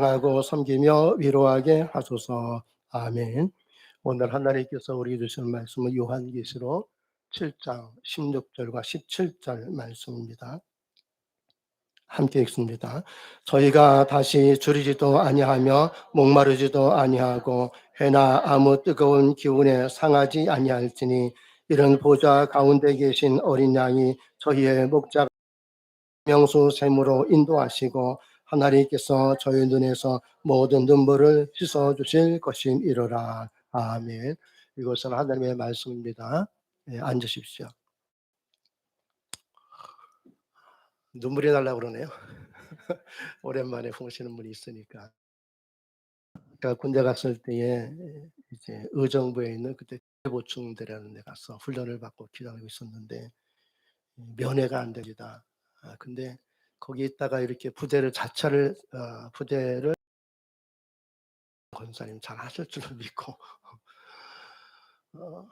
하고 섬기며 위로하게 하소서. 아멘. 오늘 하나님께서 우리에게 주시는 말씀은 요한계시록 7장 16절과 17절 말씀입니다. 함께 읽습니다. 저희가 다시 줄이지도 아니하며 목마르지도 아니하고 해나 아무 뜨거운 기운에 상하지 아니할지니 이런 보좌 가운데 계신 어린 양이 저희의 목자 명수 샘으로 인도하시고 하나님께서 저희 눈에서 모든 눈물을 씻어 주실 것임이로라. 아멘. 이것은 하나님의 말씀입니다. 예, 앉으십시오. 눈물이 나려고 그러네요. 오랜만에 보시는 분이 있으니까. 제가 군대 갔을 때에 이제 의정부에 있는 그때 보충대라는 데 가서 훈련을 받고 기다리고 있었는데 면회가 안 됩니다. 근데 거기 있다가 이렇게 부대를 권사님 잘 하실 줄로 믿고 어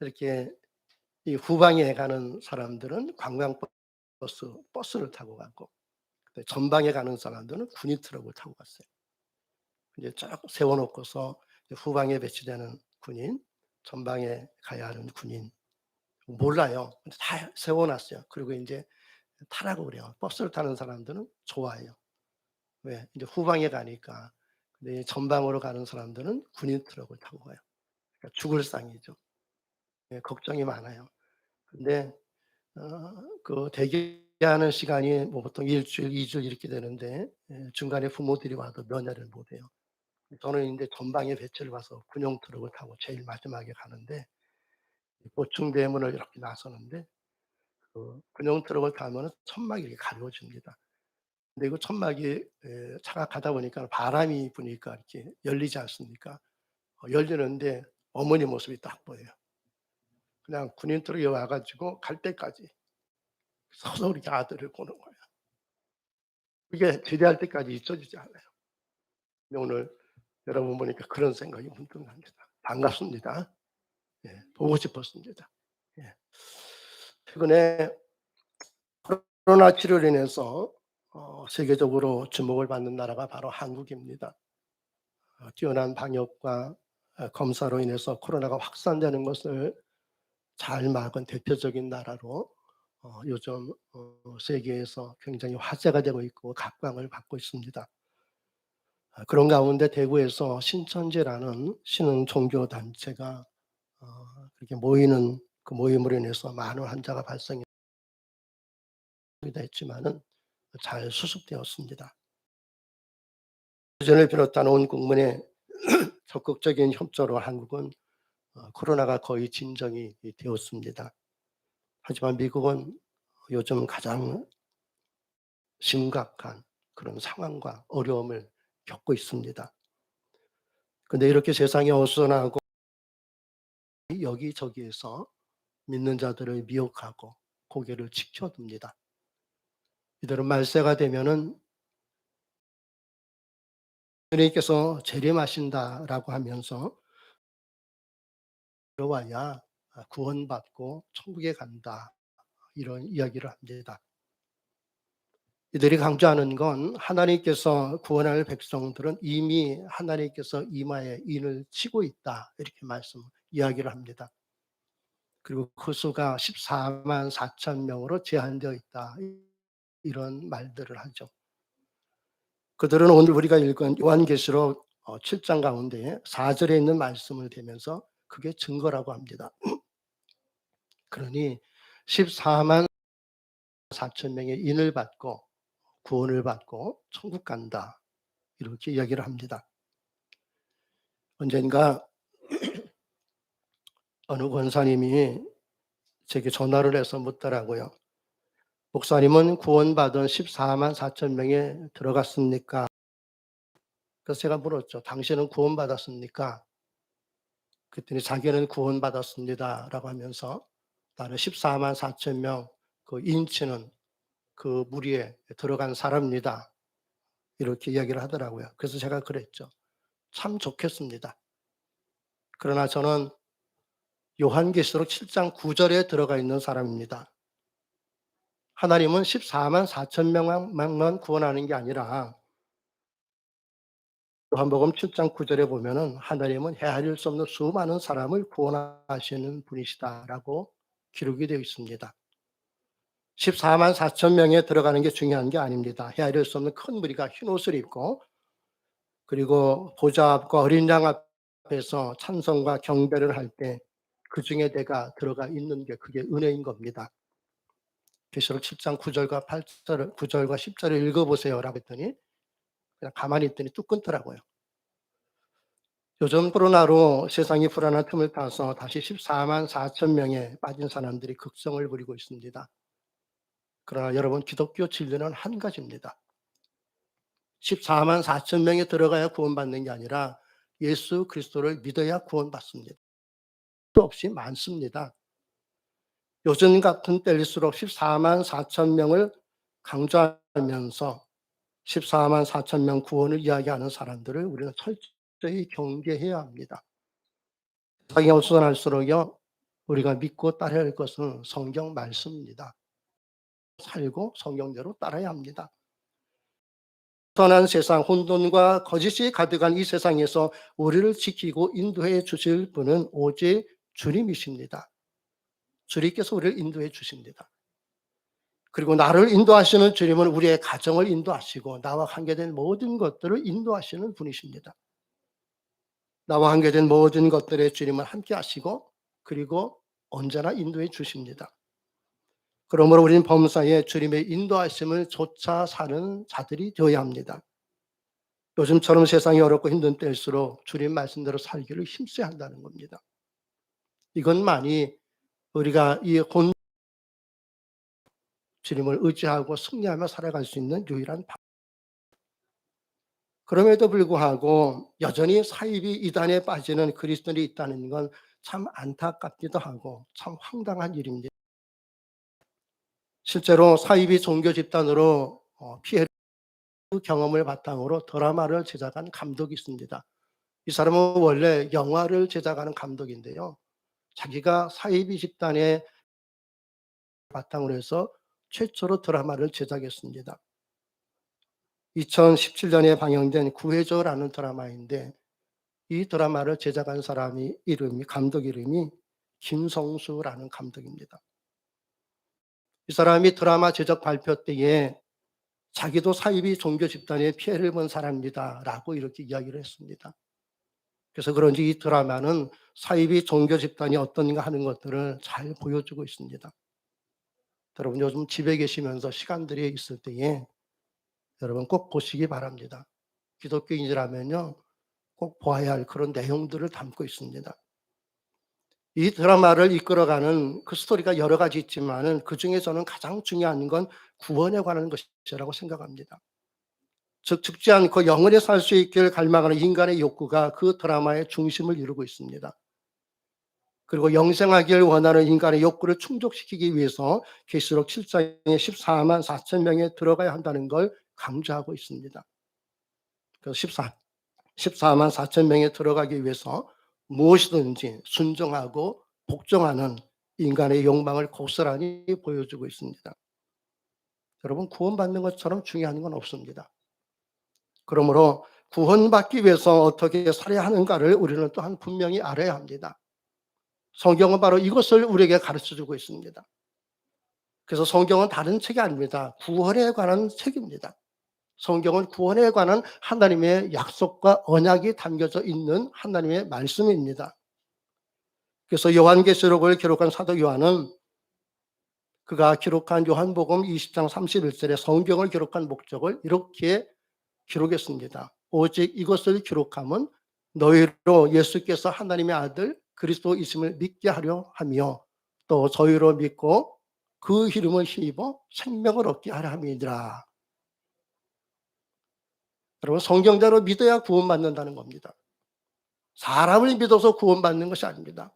이렇게 이 후방에 가는 사람들은 버스를 타고 가고 전방에 가는 사람들은 군인 트럭을 타고 갔어요. 이제 쫙 세워 놓고서 후방에 배치되는 군인, 전방에 가야 하는 군인 몰라요. 근데 다 세워 놨어요. 그리고 인제 타라고 그래요. 버스를 타는 사람들은 좋아해요. 왜? 이제 후방에 가니까. 근데 전방으로 가는 사람들은 군인 트럭을 타고 가요. 그러니까 죽을 상이죠. 예, 걱정이 많아요. 근데 그 대기하는 시간이 뭐 보통 1주일, 2주일 이렇게 되는데 중간에 부모들이 와도 면회를 못 해요. 저는 인제 전방에 배치를 봐서 군용 트럭을 타고 제일 마지막에 가는데 보충대문을 이렇게 나서는데 그 군용 트럭을 타면은 천막이 이렇게 가려집니다. 근데 그 천막이 차가 가다 보니까 바람이 부니까 이렇게 열리지 않습니까? 열리는데 어머니 모습이 딱 보여요. 그냥 군인 트럭이 와 가지고 갈 때까지 서서 이렇게 아들을 보는 거예요. 그게 제대할 때까지 잊혀지지 않아요. 근데 오늘 여러분 보니까 그런 생각이 문득 납니다. 반갑습니다. 예. 보고 싶었습니다. 예. 최근에 코로나 치료로 인해서 세계적으로 주목을 받는 나라가 바로 한국입니다. 뛰어난 방역과 검사로 인해서 코로나가 확산되는 것을 잘 막은 대표적인 나라로 요즘 세계에서 굉장히 화제가 되고 있고 각광을 받고 있습니다. 그런 가운데 대구에서 신천지라는 신흥 종교 단체가 어 그렇게 모이는 그 모임으로 인해서 많은 환자가 발생이 됐지만은 잘 수습되었습니다. 전을 비롯한 온 국민의 적극적인 협조로 한국은 코로나가 거의 진정이 되었습니다. 하지만 미국은 요즘 가장 심각한 그런 상황과 어려움을 겪고 있습니다. 근데 이렇게 세상이 어수선하고 여기저기에서 믿는 자들을 미혹하고 고개를 치켜듭니다. 이들은 말세가 되면은 주님께서 재림하신다라고 하면서 들어와야 구원받고 천국에 간다. 이런 이야기를 합니다. 이들이 강조하는 건 하나님께서 구원할 백성들은 이미 하나님께서 이마에 인을 치고 있다. 이렇게 이야기를 합니다. 그리고 그 수가 14만 4천 명으로 제한되어 있다. 이런 말들을 하죠. 그들은 오늘 우리가 읽은 요한계시록 7장 가운데 4절에 있는 말씀을 대면서 그게 증거라고 합니다. 그러니 14만 4천 명의 인을 받고 구원을 받고 천국 간다. 이렇게 이야기를 합니다. 언젠가 어느 권사님이 제게 전화를 해서 묻더라고요. 목사님은 구원받은 14만 4천 명에 들어갔습니까? 그래서 제가 물었죠. 당신은 구원받았습니까? 그랬더니 자기는 구원받았습니다라고 하면서 나는 14만 4천 명 그 인치는 그 무리에 들어간 사람입니다. 이렇게 이야기를 하더라고요. 그래서 제가 그랬죠. 참 좋겠습니다. 그러나 저는 요한계시록 7장 9절에 들어가 있는 사람입니다. 하나님은 14만 4천 명만 구원하는 게 아니라 요한복음 7장 9 절에 보면은 "하나님은 헤아릴 수 없는 수많은 사람을 구원하시는 분이시다."라고 기록이 되어 있습니다. 14만 4천 명에 들어가는 게 중요한 게 아닙니다. 헤아릴 수 없는 큰 무리가 흰옷을 입고 그리고 보좌 앞과 어린 양 앞에서 찬송과 경배를 할 때 그중에 내가 들어가 있는 게 그게 은혜인 겁니다. 계시록 7장 9 절과 8절 9 절과 10 절을 읽어 보세요라고 했더니 그냥 가만히 있더니 뚝 끊더라고요. 요즘 코로나로 세상이 불안한 틈을 타서 다시 14만 4천 명에 빠진 사람들이 극성을 부리고 있습니다. 그러나 여러분, 기독교 진리는 한 가지입니다. 14만 4천 명에 들어가야 구원받는 게 아니라 예수 그리스도를 믿어야 구원받습니다. 수 없이 많습니다. 요즘 같은 때일수록 14만 4천 명을 강조하면서 14만 4천 명 구원을 이야기하는 사람들을 우리는 철저히 경계해야 합니다. 세상이 어수선할수록요, 우리가 믿고 따라야 할 것은 성경 말씀입니다. 살고 성경대로 따라야 합니다. 선한 세상, 혼돈과 거짓이 가득한 이 세상에서 우리를 지키고 인도해 주실 분은 오직 주님이십니다. 주님께서 우리를 인도해 주십니다. 그리고 나를 인도하시는 주님은 우리의 가정을 인도하시고 나와 관계된 모든 것들을 인도하시는 분이십니다. 나와 관계된 모든 것들의 주님은 함께 하시고 그리고 언제나 인도해 주십니다. 그러므로 우리는 범사에 주님의 인도하심을 좇아 사는 자들이 되어야 합니다. 요즘처럼 세상이 어렵고 힘든 때일수록 주님 말씀대로 살기를 힘써야 한다는 겁니다. 이것만이 우리가 이 주님을 의지하고 승리하며 살아갈 수 있는 유일한 방. 그럼에도 불구하고 여전히 사이비 이단에 빠지는 그리스도인이 있다는 건 참 안타깝기도 하고 참 황당한 일입니다. 실제로 사이비 종교 집단으로 피해를 경험을 바탕으로 드라마를 제작한 감독이 있습니다. 이 사람은 원래 영화를 제작하는 감독인데요. 자기가 사이비 집단의 바탕으로 해서 최초로 드라마를 제작했습니다. 2017년에 방영된 구해줘라는 드라마인데 이 드라마를 제작한 사람이 이름이 감독 이름이 김성수라는 감독입니다. 이 사람이 드라마 제작 발표 때에 자기도 사이비 종교 집단의 피해를 본 사람입니다라고 이렇게 이야기를 했습니다. 그래서 그런지 이 드라마는 사이비 종교 집단이 어떤가 하는 것들을 잘 보여주고 있습니다. 여러분, 요즘 집에 계시면서 시간들이 있을 때에 여러분 꼭 보시기 바랍니다. 기독교인이라면요, 꼭 보아야 할 그런 내용들을 담고 있습니다. 이 드라마를 이끌어가는 그 스토리가 여러 가지 있지만은 그중에 저는 가장 중요한 건 구원에 관한 것이라고 생각합니다. 즉 죽지 않고 영원히 살 수 있기를 갈망하는 인간의 욕구가 그 드라마의 중심을 이루고 있습니다. 그리고 영생하기를 원하는 인간의 욕구를 충족시키기 위해서 계시록 7 장에 14만 4천 명에 들어가야 한다는 걸 강조하고 있습니다. 그래서 14만 4천 명에 들어가기 위해서 무엇이든지 순종하고 복종하는 인간의 욕망을 고스란히 보여주고 있습니다. 여러분, 구원받는 것처럼 중요한 건 없습니다. 그러므로 구원받기 위해서 어떻게 살아야 하는가를 우리는 또한 분명히 알아야 합니다. 성경은 바로 이것을 우리에게 가르쳐 주고 있습니다. 그래서 성경은 다른 책이 아닙니다. 구원에 관한 책입니다. 성경은 구원에 관한 하나님의 약속과 언약이 담겨져 있는 하나님의 말씀입니다. 그래서 요한계시록을 기록한 사도 요한은 그가 기록한 요한복음 20장 31절에 성경을 기록한 목적을 이렇게 기록했습니다. 오직 이것을 기록함은 너희로 예수께서 하나님의 아들 그리스도이심을 믿게 하려 하며 또 저희로 믿고 그 이름을 힘입어 생명을 얻게 하려 함이니라. 여러분, 성경대로 믿어야 구원받는다는 겁니다. 사람을 믿어서 구원받는 것이 아닙니다.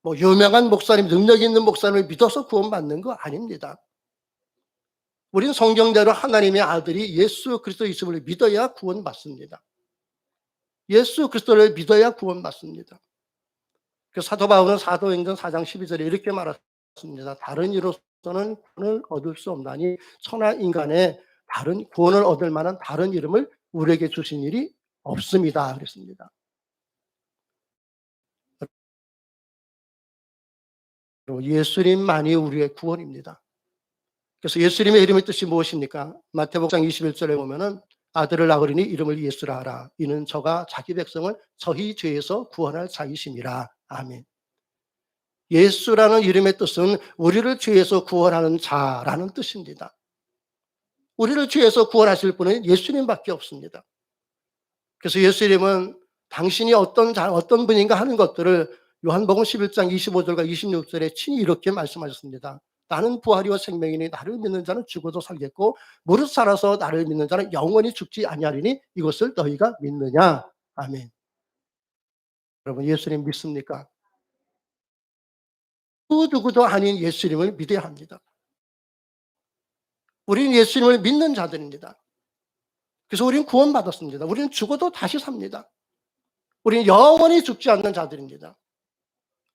뭐 유명한 목사님, 능력 있는 목사님을 믿어서 구원받는 거 아닙니다. 우리는 성경대로 하나님의 아들이 예수 그리스도이심을 믿어야 구원받습니다. 예수 그리스도를 믿어야 구원받습니다. 그 사도 바울은 사도행전 4장 12절에 이렇게 말했습니다. 다른 이로서는 구원을 얻을 수 없나니 천하 인간의 다른 구원을 얻을 만한 다른 이름을 우리에게 주신 일이 없습니다. 그랬습니다. 그리고 예수님만이 우리의 구원입니다. 그래서 예수님의 이름의 뜻이 무엇입니까? 마태복음 21절에 보면은 아들을 낳으리니 이름을 예수라 하라. 이는 저가 자기 백성을 저희 죄에서 구원할 자이심이라. 아멘. 예수라는 이름의 뜻은 우리를 죄에서 구원하는 자라는 뜻입니다. 우리를 죄에서 구원하실 분은 예수님밖에 없습니다. 그래서 예수 이름은 당신이 어떤 분인가 하는 것들을 요한복음 11장 25절과 26절에 친히 이렇게 말씀하셨습니다. 나는 부활이요 생명이니 나를 믿는 자는 죽어도 살겠고 무릇 살아서 나를 믿는 자는 영원히 죽지 아니하리니 이것을 너희가 믿느냐. 아멘. 여러분 예수님 믿습니까? 그 누구도 아닌 예수님을 믿어야 합니다. 우리는 예수님을 믿는 자들입니다. 그래서 우리는 구원받았습니다. 우리는 죽어도 다시 삽니다. 우리는 영원히 죽지 않는 자들입니다.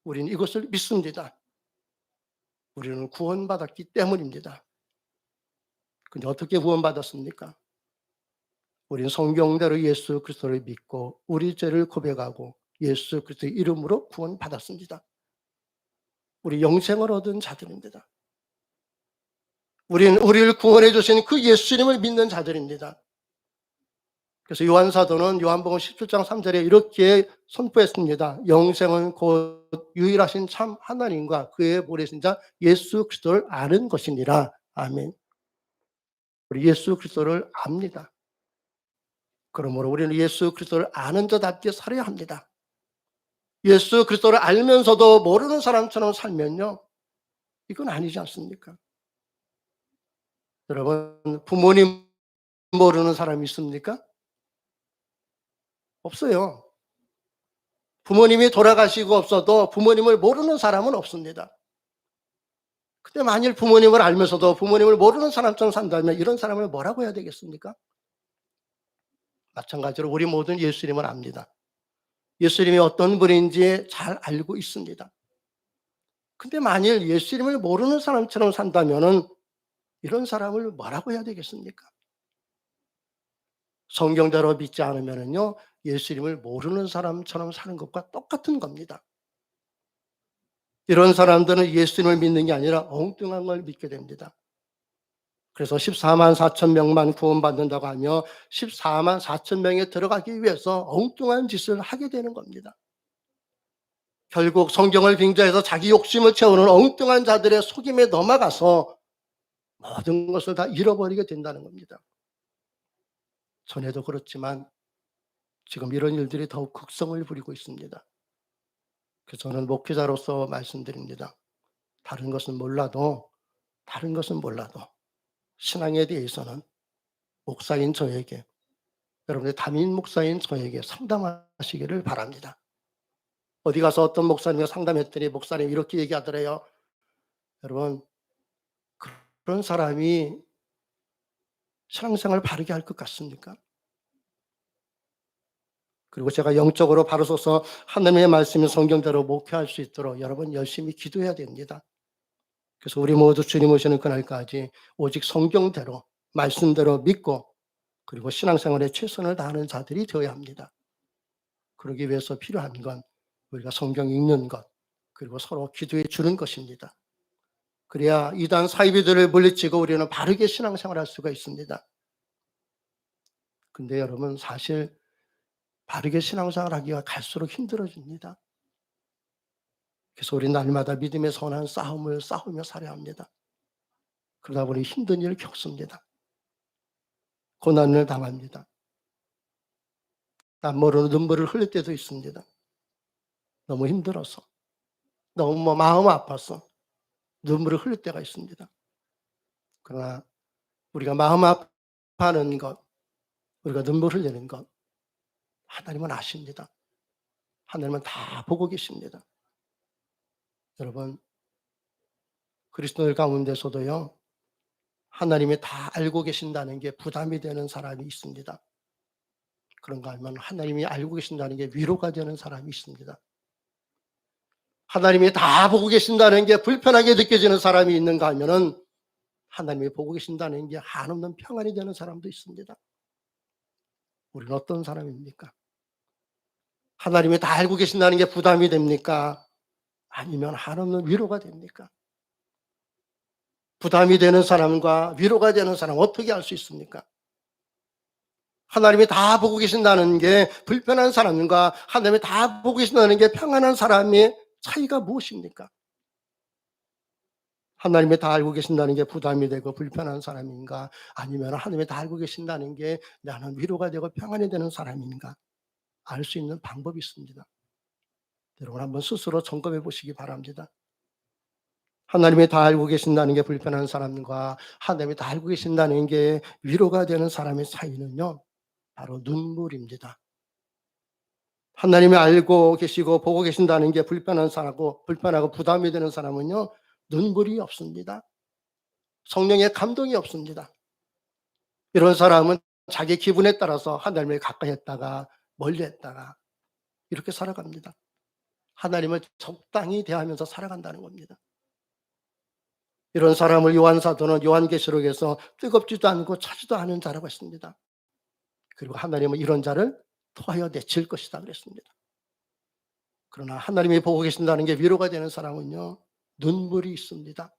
우리는 이것을 믿습니다. 우리는 구원받았기 때문입니다. 근데 어떻게 구원받았습니까? 우리는 성경대로 예수 그리스도를 믿고 우리 죄를 고백하고 예수 그리스도의 이름으로 구원받았습니다. 우리 영생을 얻은 자들입니다. 우리는 우리를 구원해 주신 그 예수님을 믿는 자들입니다. 그래서 요한사도는 요한복음 17장 3절에 이렇게 선포했습니다. 영생은 곧 유일하신 참 하나님과 그의 보내신 자 예수 그리스도를 아는 것이니라. 아멘. 우리 예수 그리스도를 압니다. 그러므로 우리는 예수 그리스도를 아는 자답게 살아야 합니다. 예수 그리스도를 알면서도 모르는 사람처럼 살면요, 이건 아니지 않습니까? 여러분 부모님 모르는 사람이 있습니까? 없어요. 부모님이 돌아가시고 없어도 부모님을 모르는 사람은 없습니다. 근데 만일 부모님을 알면서도 부모님을 모르는 사람처럼 산다면 이런 사람을 뭐라고 해야 되겠습니까? 마찬가지로 우리 모든 예수님을 압니다. 예수님이 어떤 분인지 잘 알고 있습니다. 근데 만일 예수님을 모르는 사람처럼 산다면은 이런 사람을 뭐라고 해야 되겠습니까? 성경대로 믿지 않으면은요, 예수님을 모르는 사람처럼 사는 것과 똑같은 겁니다. 이런 사람들은 예수님을 믿는 게 아니라 엉뚱한 걸 믿게 됩니다. 그래서 14만 4천 명만 구원받는다고 하며 14만 4천 명에 들어가기 위해서 엉뚱한 짓을 하게 되는 겁니다. 결국 성경을 빙자해서 자기 욕심을 채우는 엉뚱한 자들의 속임에 넘어가서 모든 것을 다 잃어버리게 된다는 겁니다. 전에도 그렇지만 지금 이런 일들이 더욱 극성을 부리고 있습니다. 그래서 저는 목회자로서 말씀드립니다. 다른 것은 몰라도 신앙에 대해서는 목사인 저에게, 여러분의 담임 목사인 저에게 상담하시기를 바랍니다. 어디 가서 어떤 목사님과 상담했더니 목사님 이렇게 얘기하더래요. 여러분 그런 사람이 신앙생활 바르게 할 것 같습니까? 그리고 제가 영적으로 바로 서서 하나님의 말씀인 성경대로 목회할 수 있도록 여러분 열심히 기도해야 됩니다. 그래서 우리 모두 주님 오시는 그날까지 오직 성경대로 말씀대로 믿고 그리고 신앙생활에 최선을 다하는 자들이 되어야 합니다. 그러기 위해서 필요한 건 우리가 성경 읽는 것 그리고 서로 기도해 주는 것입니다. 그래야 이단 사이비들을 물리치고 우리는 바르게 신앙생활할 수가 있습니다. 근데 여러분 사실 바르게 신앙생활하기가 갈수록 힘들어집니다. 그래서 우리 날마다 믿음의 선한 싸움을 싸우며 살아야 합니다. 그러다 보니 힘든 일을 겪습니다. 고난을 당합니다. 남모르는 눈물을 흘릴 때도 있습니다. 너무 힘들어서, 너무 마음 아파서 눈물을 흘릴 때가 있습니다. 그러나 우리가 마음 아파하는 것, 우리가 눈물 흘리는 것, 하나님은 아십니다. 하나님은 다 보고 계십니다. 여러분, 그리스도인들 가운데서도요, 하나님이 다 알고 계신다는 게 부담이 되는 사람이 있습니다. 그런가 하면 하나님이 알고 계신다는 게 위로가 되는 사람이 있습니다. 하나님이 다 보고 계신다는 게 불편하게 느껴지는 사람이 있는가 하면은 하나님이 보고 계신다는 게 한없는 평안이 되는 사람도 있습니다. 우리는 어떤 사람입니까? 하나님이 다 알고 계신다는 게 부담이 됩니까? 아니면 한없는 위로가 됩니까? 부담이 되는 사람과 위로가 되는 사람 어떻게 알 수 있습니까? 하나님이 다 보고 계신다는 게 불편한 사람과 하나님이 다 보고 계신다는 게 평안한 사람의 차이가 무엇입니까? 하나님이 다 알고 계신다는 게 부담이 되고 불편한 사람인가? 아니면 하나님이 다 알고 계신다는 게 나는 위로가 되고 평안이 되는 사람인가? 알 수 있는 방법이 있습니다. 여러분 한번 스스로 점검해 보시기 바랍니다. 하나님이 다 알고 계신다는 게 불편한 사람과 하나님이 다 알고 계신다는 게 위로가 되는 사람의 차이는요, 바로 눈물입니다. 하나님이 알고 계시고 보고 계신다는 게 불편한 사람하고 불편하고 부담이 되는 사람은요, 눈물이 없습니다. 성령의 감동이 없습니다. 이런 사람은 자기 기분에 따라서 하나님을 가까이 했다가 멀리 했다가 이렇게 살아갑니다. 하나님을 적당히 대하면서 살아간다는 겁니다. 이런 사람을 요한 사도는 요한계시록에서 뜨겁지도 않고 차지도 않은 자라고 했습니다. 그리고 하나님은 이런 자를 토하여 내칠 것이다 그랬습니다. 그러나 하나님이 보고 계신다는 게 위로가 되는 사람은요, 눈물이 있습니다.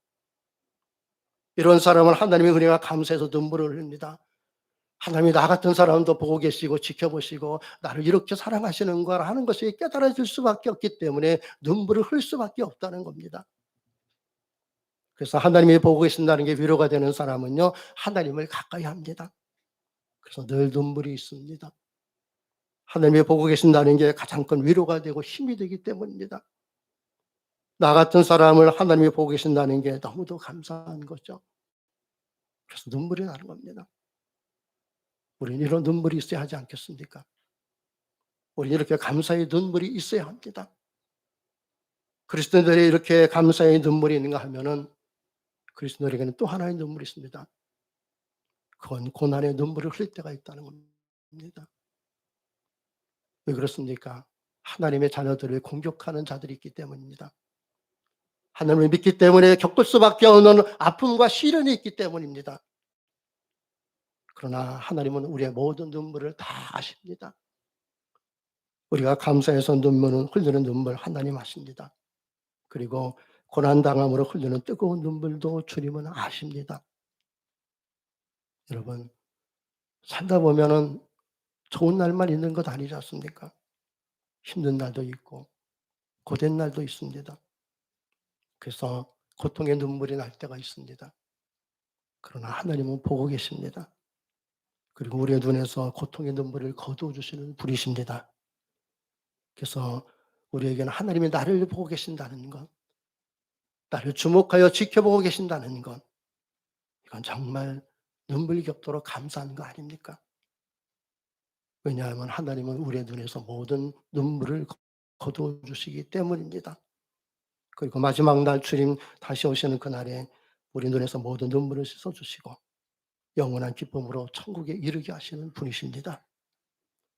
이런 사람은 하나님의 은혜가 감사해서 눈물을 흘립니다. 하나님이 나 같은 사람도 보고 계시고 지켜보시고 나를 이렇게 사랑하시는 걸 하는 것이 깨달아질 수밖에 없기 때문에 눈물을 흘릴 수밖에 없다는 겁니다. 그래서 하나님이 보고 계신다는 게 위로가 되는 사람은요, 하나님을 가까이 합니다. 그래서 늘 눈물이 있습니다. 하나님이 보고 계신다는 게 가장 큰 위로가 되고 힘이 되기 때문입니다. 나 같은 사람을 하나님이 보고 계신다는 게 너무도 감사한 거죠. 그래서 눈물이 나는 겁니다. 우리는 이런 눈물이 있어야 하지 않겠습니까? 우리는 이렇게 감사의 눈물이 있어야 합니다. 그리스도인들이 이렇게 감사의 눈물이 있는가 하면은 그리스도인에게는 또 하나의 눈물이 있습니다. 그건 고난의 눈물을 흘릴 때가 있다는 겁니다. 왜 그렇습니까? 하나님의 자녀들을 공격하는 자들이 있기 때문입니다. 하나님을 믿기 때문에 겪을 수밖에 없는 아픔과 시련이 있기 때문입니다. 그러나 하나님은 우리의 모든 눈물을 다 아십니다. 우리가 감사해서 눈물을 흘리는 눈물 하나님 아십니다. 그리고 고난당함으로 흘리는 뜨거운 눈물도 주님은 아십니다. 여러분 살다 보면은 좋은 날만 있는 것 아니지 않습니까? 힘든 날도 있고 고된 날도 있습니다. 그래서 고통의 눈물이 날 때가 있습니다. 그러나 하나님은 보고 계십니다. 그리고 우리의 눈에서 고통의 눈물을 거두어 주시는 분이십니다. 그래서 우리에게는 하나님이 나를 보고 계신다는 것, 나를 주목하여 지켜보고 계신다는 것, 이건 정말 눈물 겹도록 감사한 거 아닙니까? 왜냐하면 하나님은 우리의 눈에서 모든 눈물을 거두어 주시기 때문입니다. 그리고 마지막 날 주님 다시 오시는 그날에 우리 눈에서 모든 눈물을 씻어 주시고 영원한 기쁨으로 천국에 이르게 하시는 분이십니다.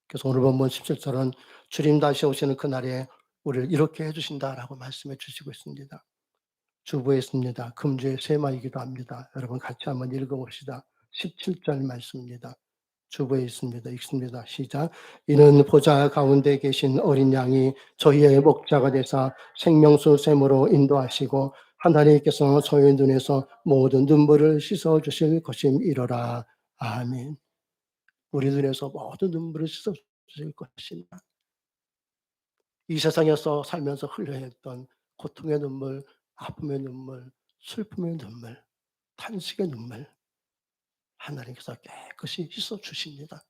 그래서 오늘 본문 17절은 주님 다시 오시는 그날에 우리를 이렇게 해 주신다라고 말씀해 주시고 있습니다. 주부에 있습니다. 금주의 세마이기도 합니다. 여러분 같이 한번 읽어 봅시다. 17절 말씀입니다. 주부에 있습니다. 읽습니다. 시작. 이는 보좌 가운데 계신 어린 양이 저희의 목자가 되사 생명수 샘으로 인도하시고 하나님께서 저희 눈에서 모든 눈물을 씻어 주실 것임이로라. 아멘. 우리 눈에서 모든 눈물을 씻어 주실 것입니다. 이 세상에서 살면서 흘려야 했던 고통의 눈물, 아픔의 눈물, 슬픔의 눈물, 탄식의 눈물 하나님께서 깨끗이 씻어 주십니다.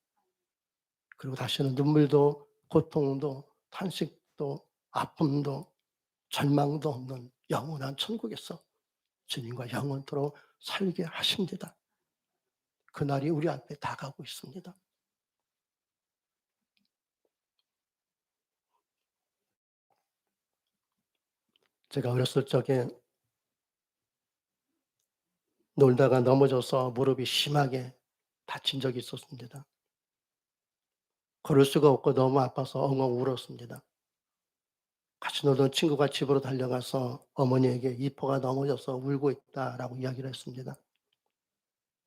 그리고 다시는 눈물도 고통도 탄식도 아픔도 절망도 없는 영원한 천국에서 주님과 영원토록 살게 하십니다. 그날이 우리 앞에 다가오고 있습니다. 제가 어렸을 적에 놀다가 넘어져서 무릎이 심하게 다친 적이 있었습니다. 걸을 수가 없고 너무 아파서 엉엉 울었습니다. 같이 놀던 친구가 집으로 달려가서 어머니에게 "이포가 넘어져서 울고 있다."라고 이야기를 했습니다.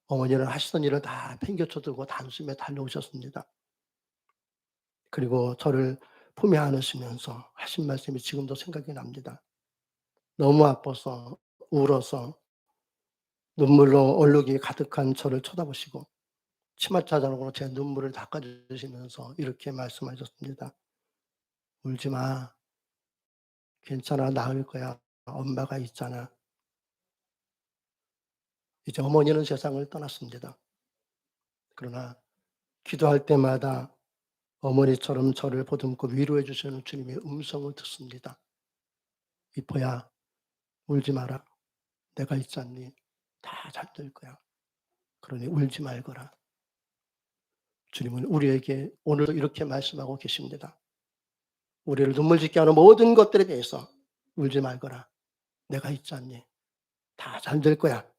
어머니는 하시던 일을 다 팽개쳐 두고 단숨에 달려오셨습니다. 그리고 저를 품에 안으시면서 하신 말씀이 지금도 생각이 납니다. 너무 아파서 울어서 눈물로 얼룩이 가득한 저를 쳐다보시고 치맛자국으로 제 눈물을 닦아 주시면서 이렇게 말씀하셨습니다. "울지 마. 괜찮아. 나을 거야. 엄마가 있잖아." 이제 어머니는 세상을 떠났습니다. 그러나 기도할 때마다 어머니처럼 저를 보듬고 위로해 주시는 주님의 음성을 듣습니다. "이뻐야 울지 마라. 내가 있지 않니? 다 잘 될 거야. 그러니 울지 말거라." 주님은 우리에게 오늘도 이렇게 말씀하고 계십니다. 우리를 눈물 짓게 하는 모든 것들에 대해서 울지 말거라. 내가 있지 않니? 다 잘 될 거야.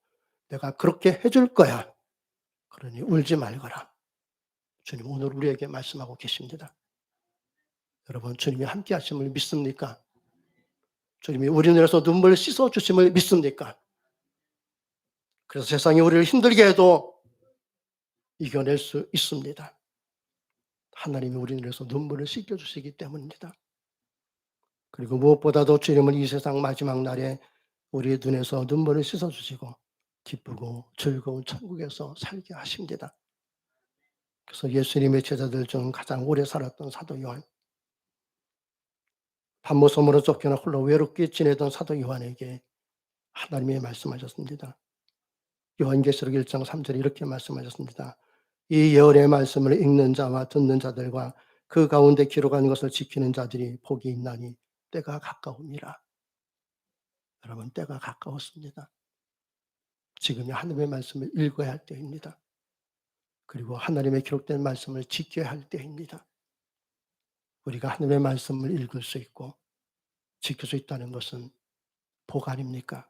내가 그렇게 해줄 거야. 그러니 울지 말거라. 주님 오늘 우리에게 말씀하고 계십니다. 여러분 주님이 함께 하심을 믿습니까? 주님이 우리 눈에서 눈물을 씻어 주심을 믿습니까? 그래서 세상이 우리를 힘들게 해도 이겨낼 수 있습니다. 하나님이 우리 눈에서 눈물을 씻겨 주시기 때문입니다. 그리고 무엇보다도 주님은 이 세상 마지막 날에 우리의 눈에서 눈물을 씻어 주시고 기쁘고 즐거운 천국에서 살게 하십니다. 그래서 예수님의 제자들 중 가장 오래 살았던 사도 요한, 밤모섬으로 쫓겨나 홀로 외롭게 지내던 사도 요한에게 하나님이 말씀하셨습니다. 요한계시록 1장 3절에 이렇게 말씀하셨습니다. 이 예언의 말씀을 읽는 자와 듣는 자들과 그 가운데 기록한 것을 지키는 자들이 복이 있나니 때가 가까움이라. 여러분 때가 가까웠습니다. 지금이 하나님의 말씀을 읽어야 할 때입니다. 그리고 하나님의 기록된 말씀을 지켜야 할 때입니다. 우리가 하나님의 말씀을 읽을 수 있고 지킬 수 있다는 것은 복 아닙니까?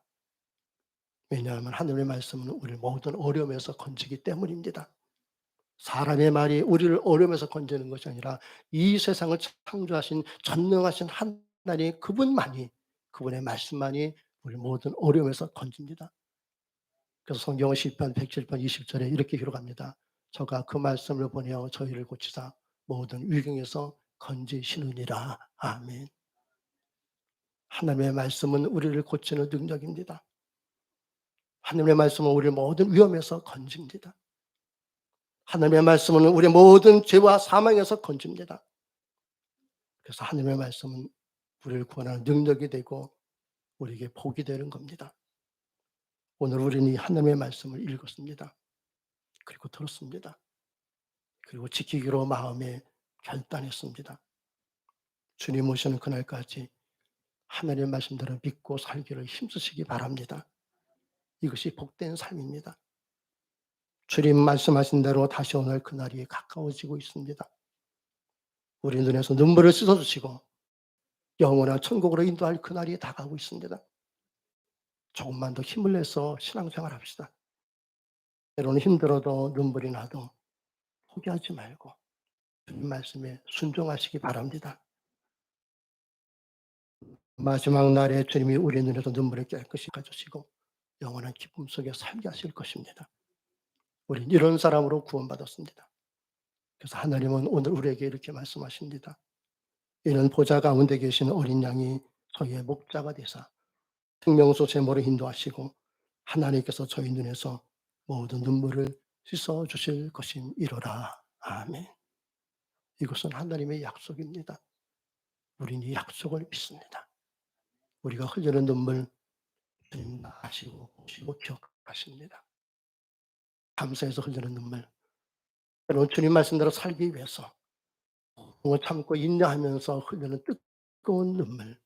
왜냐하면 하나님의 말씀은 우리를 모든 어려움에서 건지기 때문입니다. 사람의 말이 우리를 어려움에서 건지는 것이 아니라 이 세상을 창조하신 전능하신 하나님 그분만이, 그분의 말씀만이 우리 모든 어려움에서 건집니다. 그래서 성경은 시편 107편 20절에 이렇게 기록합니다. 저가 그 말씀을 보내어 저희를 고치사 모든 위경에서 건지시느니라. 아멘. 하나님의 말씀은 우리를 고치는 능력입니다. 하나님의 말씀은 우리를 모든 위험에서 건집니다. 하나님의 말씀은 우리의 모든 죄와 사망에서 건집니다. 그래서 하나님의 말씀은 우리를 구원하는 능력이 되고 우리에게 복이 되는 겁니다. 오늘 우리는 이 하나님의 말씀을 읽었습니다. 그리고 들었습니다. 그리고 지키기로 마음에 결단했습니다. 주님 오시는 그날까지 하나님의 말씀대로 믿고 살기를 힘쓰시기 바랍니다. 이것이 복된 삶입니다. 주님 말씀하신 대로 다시 오늘 그날이 가까워지고 있습니다. 우리 눈에서 눈물을 씻어주시고 영원한 천국으로 인도할 그날이 다가오고 있습니다. 조금만 더 힘을 내서 신앙생활 합시다. 때로는 힘들어도 눈물이 나도 포기하지 말고 주님 말씀에 순종하시기 바랍니다. 마지막 날에 주님이 우리 눈에서 눈물을 깨끗이 가주시고 영원한 기쁨 속에 살게 하실 것입니다. 우린 이런 사람으로 구원받았습니다. 그래서 하나님은 오늘 우리에게 이렇게 말씀하십니다. 이는 보좌 가운데 계신 어린 양이 저희의 목자가 되사 생명수 제물을 인도하시고 하나님께서 저희 눈에서 모든 눈물을 씻어 주실 것임이로라. 아멘. 이것은 하나님의 약속입니다. 우리는 이 약속을 믿습니다. 우리가 흘리는 눈물 주님 아시고 보시고 기억하십니다. 감사해서 흘리는 눈물. 여러분 주님 말씀대로 살기 위해서 을 참고 인내하면서 흘리는 뜨거운 눈물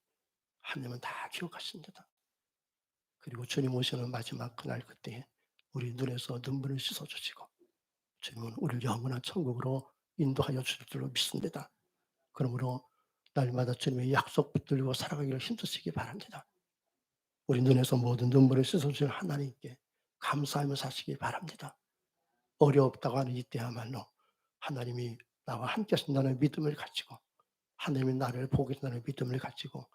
하나님은 다 기억하십니다. 그리고 주님 오시는 마지막 그날 그때에 우리 눈에서 눈물을 씻어 주시고 주님은 우리를 영원한 천국으로 인도하여 주실 줄로 믿습니다. 그러므로 날마다 주님의 약속 붙들고 살아가기를 힘쓰시기 바랍니다. 우리 눈에서 모든 눈물을 씻어주신 하나님께 감사하며 사시기 바랍니다. 어렵다고 하는 이때야말로 하나님이 나와 함께 하신다는 믿음을 가지고 하나님이 나를 보고 계신다는 믿음을 가지고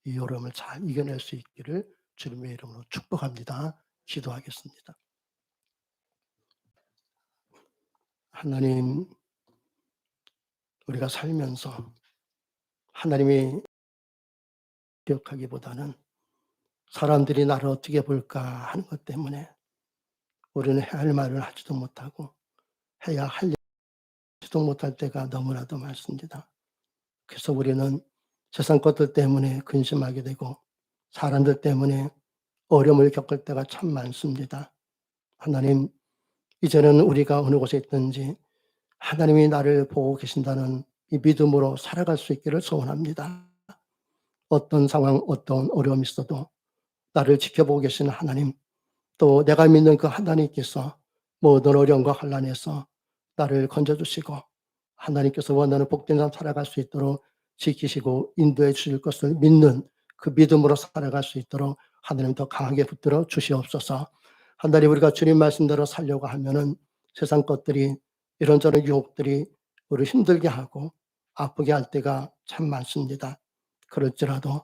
이 어려움을 잘 이겨낼 수 있기를 주님의 이름으로 축복합니다. 기도하겠습니다. 하나님, 우리가 살면서 하나님이 기억하기보다는 사람들이 나를 어떻게 볼까 하는 것 때문에 우리는 해야 할 말을 하지도 못하고 해야 할 일지도 못할 때가 너무나도 많습니다. 그래서 우리는 세상 것들 때문에 근심하게 되고 사람들 때문에 어려움을 겪을 때가 참 많습니다. 하나님, 이제는 우리가 어느 곳에 있든지 하나님이 나를 보고 계신다는 이 믿음으로 살아갈 수 있기를 소원합니다. 어떤 상황, 어떤 어려움이 있어도 나를 지켜보고 계시는 하나님, 또 내가 믿는 그 하나님께서 모든 어려움과 환난에서 나를 건져주시고 하나님께서 원하는 복된 삶 살아갈 수 있도록 지키시고 인도해 주실 것을 믿는 그 믿음으로 살아갈 수 있도록 하나님 더 강하게 붙들어 주시옵소서. 하나님, 우리가 주님 말씀대로 살려고 하면은 세상 것들이 이런저런 유혹들이 우리를 힘들게 하고 아프게 할 때가 참 많습니다. 그럴지라도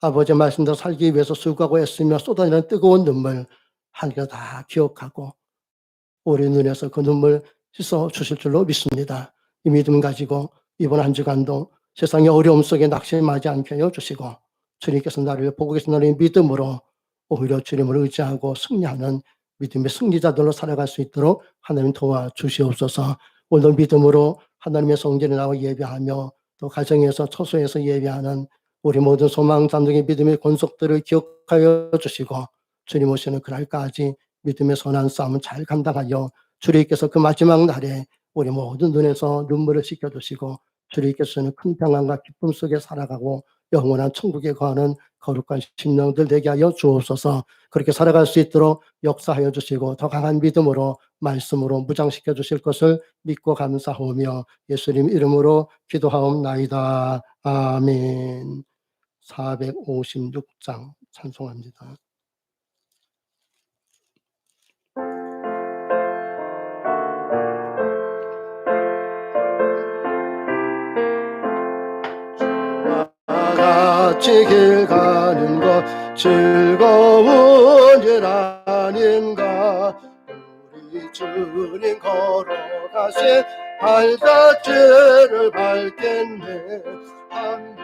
아버지 말씀대로 살기 위해서 수고하고 애쓰며 쏟아내는 뜨거운 눈물 하나님께서 다 기억하고 우리 눈에서 그 눈물 씻어 주실 줄로 믿습니다. 이 믿음 가지고 이번 한 주간도 세상의 어려움 속에 낙심하지 않게 하여 주시고 주님께서 나를 보고 계신다는 믿음으로 오히려 주님을 의지하고 승리하는 믿음의 승리자들로 살아갈 수 있도록 하나님 도와주시옵소서. 오늘 믿음으로 하나님의 성전에 나와 예배하며 또 가정에서 처소에서 예배하는 우리 모든 소망 잠들의 믿음의 권속들을 기억하여 주시고 주님 오시는 그날까지 믿음의 선한 싸움을 잘 감당하여 주님께서 그 마지막 날에 우리 모든 눈에서 눈물을 씻겨주시고 주님께서는 큰 평안과 기쁨 속에 살아가고 영원한 천국에 거하는 거룩한 심령들 되게 하여 주옵소서. 그렇게 살아갈 수 있도록 역사하여 주시고 더 강한 믿음으로 말씀으로 무장시켜 주실 것을 믿고 감사하며 예수님 이름으로 기도하옵나이다. 아멘. 456장 찬송합니다. 같이 길 가는 것 즐거운 일 아닌가. 우리 주님 걸어가신 발자취를 밟겠네.